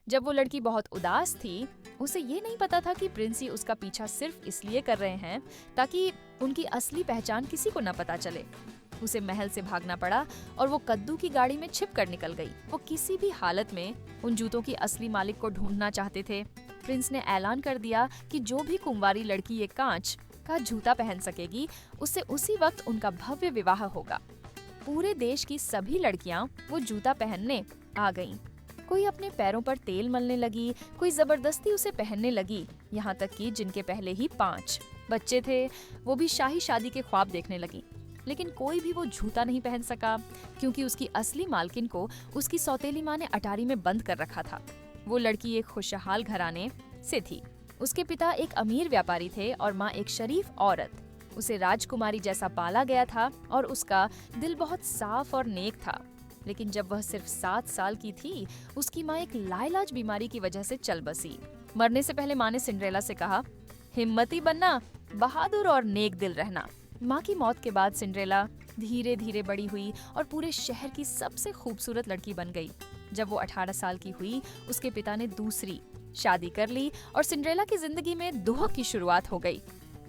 जब वो लड़की बहुत उदास थी, उसे ये नहीं पता था कि प्रिंसी उसका पीछा सिर्फ इसलिए कर रहे हैं ताकि उनकी असली पहचान किसी को न पता चले। उसे महल से भागना पड़ा और वो कद्दू की गाड़ी में छिप कर निकल गई। वो किसी भी हालत में उन जूतों की असली मालिक को ढूंढना चाहते थे। प्रिंस ने ऐलान कर दिया कि जो भी कुंवारी लड़की ये कांच का जूता पहन सकेगी, उससे उसी वक्त उनका भव्य विवाह होगा। पूरे देश की सभी लड़कियां वो जूता पहनने आ गईं। कोई अपने पैरों पर तेल मलने लगी, कोई जबरदस्ती उसे पहनने लगी, यहाँ तक कि जिनके पहले ही 5 बच्चे थे, वो भी शाही शादी के ख्वाब देखने लगी। लेकिन कोई भी वो जूता नहीं पहन सका, क्योंकि उसकी असली मालकिन को उसकी सौतेली माँ ने अटारी में बंद कर रखा था। वो लड़की एक खुशहाल घराने से थी। उसके पिता एक अमीर व्यापारी थे और माँ एक शरीफ औरत। उसे राजकुमारी जैसा पाला गया था और उसका दिल बहुत साफ और नेक था। लेकिन जब वह सिर्फ 7 साल की थी, उसकी माँ एक लाइलाज बीमारी की वजह से चल बसी। मरने से पहले माँ ने सिंड्रेला से कहा, हिम्मती बनना, बहादुर और नेक दिल रहना। माँ की मौत के बाद सिंड्रेला धीरे धीरे बड़ी हुई और पूरे शहर की सबसे खूबसूरत लड़की बन गई। जब वो 18 साल की हुई, उसके पिता ने दूसरी शादी कर ली और सिंड्रेला की जिंदगी में दुख की शुरुआत हो गई।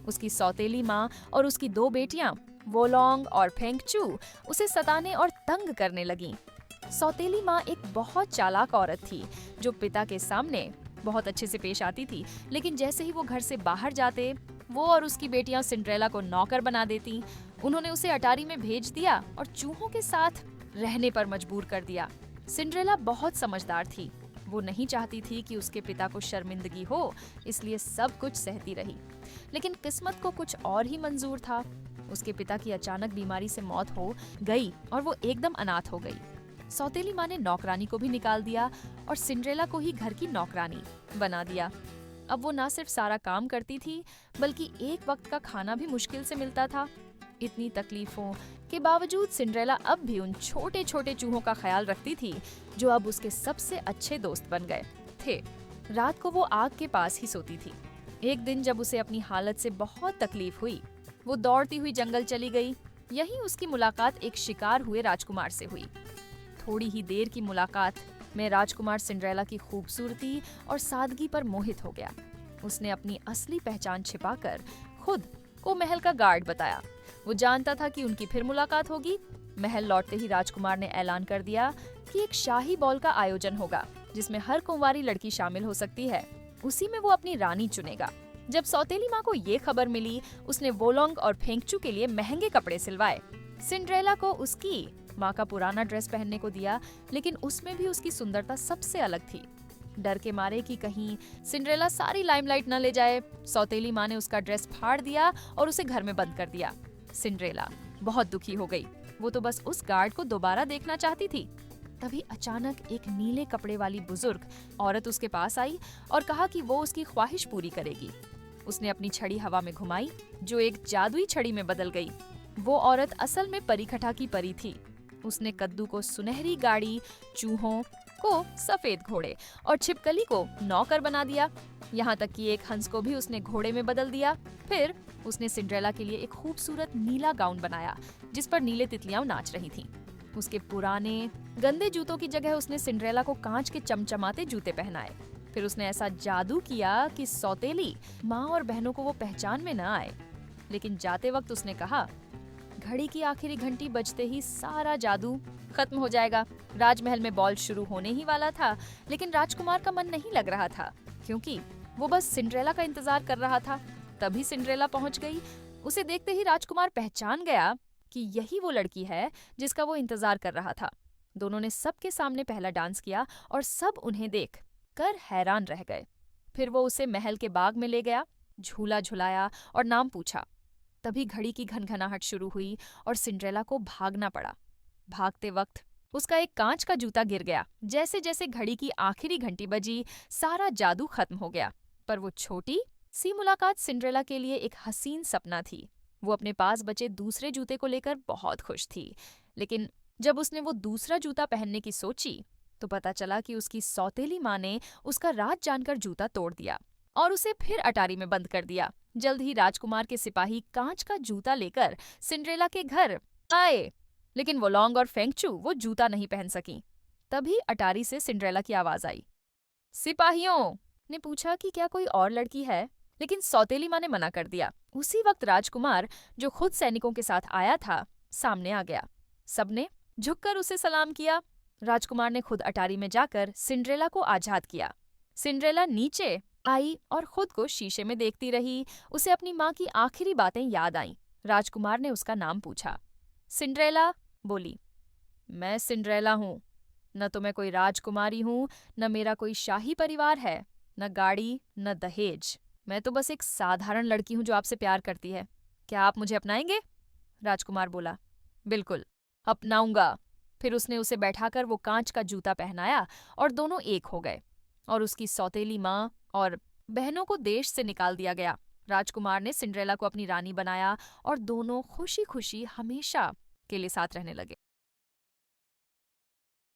उसकी सौतेली माँ और उसकी 2 बेटियां वोलोंग और फेंगचू उसे सताने और तंग करने लगीं। सौतेली माँ एक बहुत चालाक औरत थी जो पिता के सामने बहुत अच्छे से पेश आती थी, लेकिन जैसे ही वो घर से बाहर जाते, वो और उसकी बेटियां सिंड्रेला को नौकर बना देती। उन्होंने उसे अटारी में भेज दिया और चूहों के साथ रहने पर मजबूर कर दिया। सिंड्रेला बहुत समझदार थी। वो नहीं चाहती थी कि उसके पिता को शर्मिंदगी हो, इसलिए सब कुछ सहती रही। लेकिन किस्मत को कुछ और ही मंजूर था। उसके पिता की अचानक बीमारी से मौत हो गई और वो एकदम अनाथ हो गई। सौतेली माँ ने नौकरानी को भी निकाल दिया और सिंड्रेला को ही घर की नौकरानी बना दिया। अब वो ना सिर्फ सारा काम करती थी, बल्कि एक वक्त का खाना भी मुश्किल से मिलता था। इतनी तकलीफों के बावजूद सिंड्रेला अब भी उन छोटे छोटे चूहों का ख्याल रखती थी जो अब उसके सबसे अच्छे दोस्त बन गए थे। रात को वो आग के पास ही सोती थी। एक दिन जब उसे अपनी हालत से बहुत तकलीफ हुई, वो दौड़ती हुई जंगल चली गई। यहीं उसकी मुलाकात एक शिकार हुए राजकुमार से हुई। थोड़ी ही देर की मुलाकात में राजकुमार सिंड्रेला की खूबसूरती और सादगी पर मोहित हो गया। उसने अपनी असली पहचान छिपाकर खुद को महल का गार्ड बताया। वो जानता था कि उनकी फिर मुलाकात होगी। महल लौटते ही राजकुमार ने ऐलान कर दिया कि एक शाही बॉल का आयोजन होगा जिसमें हर कुंवारी लड़की शामिल हो सकती है। उसी में वो अपनी रानी चुनेगा। जब सौतेली माँ को ये खबर मिली, उसने वोलोंग और फेंगचू के लिए महंगे कपड़े सिलवाए। सिंड्रेला को उसकी माँ का पुराना ड्रेस पहनने को दिया, लेकिन उसमें भी उसकी सुंदरता सबसे अलग थी। डर के मारे कि कहीं सिंड्रेला सारी लाइमलाइट न ले जाए, सौतेली माँ ने उसका ड्रेस फाड़ दिया और उसे घर में बंद कर दिया। सिंड्रेला बहुत दुखी हो गई। वो तो बस उस गार्ड को दोबारा देखना चाहती थी। तभी अचानक एक नीले कपड़े वाली बुजुर्ग औरत उसके पास आई और कहा कि वो उसकी ख्वाहिश पूरी करेगी। उसने अपनी छड़ी हवा में घुमाई, जो एक जादुई छड़ी में बदल गई। वो औरत असल में परिखटा की परी थी। उसने कद्दू को सुनहरी गाड़ी, चूहों को सफेद घोड़े और छिपकली को नौकर बना दिया। यहाँ तक कि एक हंस को भी उसने घोड़े में बदल दिया। फिर उसने सिंड्रेला के लिए एक खूबसूरत नीला गाउन बनाया जिस पर नीले तितलियां नाच रही थीं। उसके पुराने गंदे जूतों की जगह उसने सिंड्रेला को कांच के चमचमाते जूते पहनाए। फिर उसने ऐसा जादू किया कि सौतेली माँ और बहनों को वो पहचान में न आए। लेकिन जाते वक्त उसने कहा, घड़ी की आखिरी घंटी बजते ही सारा जादू खत्म हो जाएगा। राजमहल में बॉल शुरू होने ही वाला था, लेकिन राजकुमार का मन नहीं लग रहा था, क्योंकि वो बस सिंड्रेला का इंतजार कर रहा था। तभी सिंड्रेला पहुंच गई। उसे देखते ही राजकुमार पहचान गया कि यही वो लड़की है जिसका वो इंतजार कर रहा था। दोनों ने सबके सामने पहला डांस किया और सब उन्हें देख कर हैरान रह गए। फिर वो उसे महल के बाग में ले गया, झूला झुलाया और नाम पूछा। तभी घड़ी की घनघनाहट शुरू हुई और सिंड्रेला को भागना पड़ा। भागते वक्त उसका एक कांच का जूता गिर गया। जैसे जैसे घड़ी की आखिरी घंटी बजी, सारा जादू खत्म हो गया। पर वो छोटी सी मुलाकात सिंड्रेला के लिए एक हसीन सपना थी। वो अपने पास बचे दूसरे जूते को लेकर बहुत खुश थी, लेकिन जब उसने वो दूसरा जूता पहनने की सोची तो पता चला कि उसकी सौतेली माँ ने उसका राज जानकर जूता तोड़ दिया और उसे फिर अटारी में बंद कर दिया। जल्द ही राजकुमार के सिपाही कांच का जूता लेकर सिंड्रेला के घर आए, लेकिन वोलोंग और फेंगचू वो जूता नहीं पहन सकी। तभी अटारी से सिंड्रेला की आवाज आई, सिपाहियों ने पूछा कि क्या कोई और लड़की है, लेकिन सौतेली माँ ने मना कर दिया। उसी वक्त राजकुमार, जो खुद सैनिकों के साथ आया था, सामने आ गया। सबने झुककर उसे सलाम किया। राजकुमार ने खुद अटारी में जाकर सिंड्रेला को आजाद किया। सिंड्रेला नीचे आई और खुद को शीशे में देखती रही। उसे अपनी माँ की आखिरी बातें याद आईं। राजकुमार ने उसका नाम पूछा। सिंड्रेला बोली, मैं सिंड्रेला हूँ। न तो मैं कोई राजकुमारी हूँ, न मेरा कोई शाही परिवार है, न गाड़ी, न दहेज। मैं तो बस एक साधारण लड़की हूँ जो आपसे प्यार करती है। क्या आप मुझे अपनाएंगे? राजकुमार बोला, बिल्कुल, अपनाऊंगा। फिर उसने उसे बैठाकर वो कांच का जूता पहनाया और दोनों एक हो गए। और उसकी सौतेली माँ और बहनों को देश से निकाल दिया गया। राजकुमार ने सिंड्रेला को अपनी रानी बनाया और दोनों खुशी खुशी हमेशा के लिए साथ रहने लगे।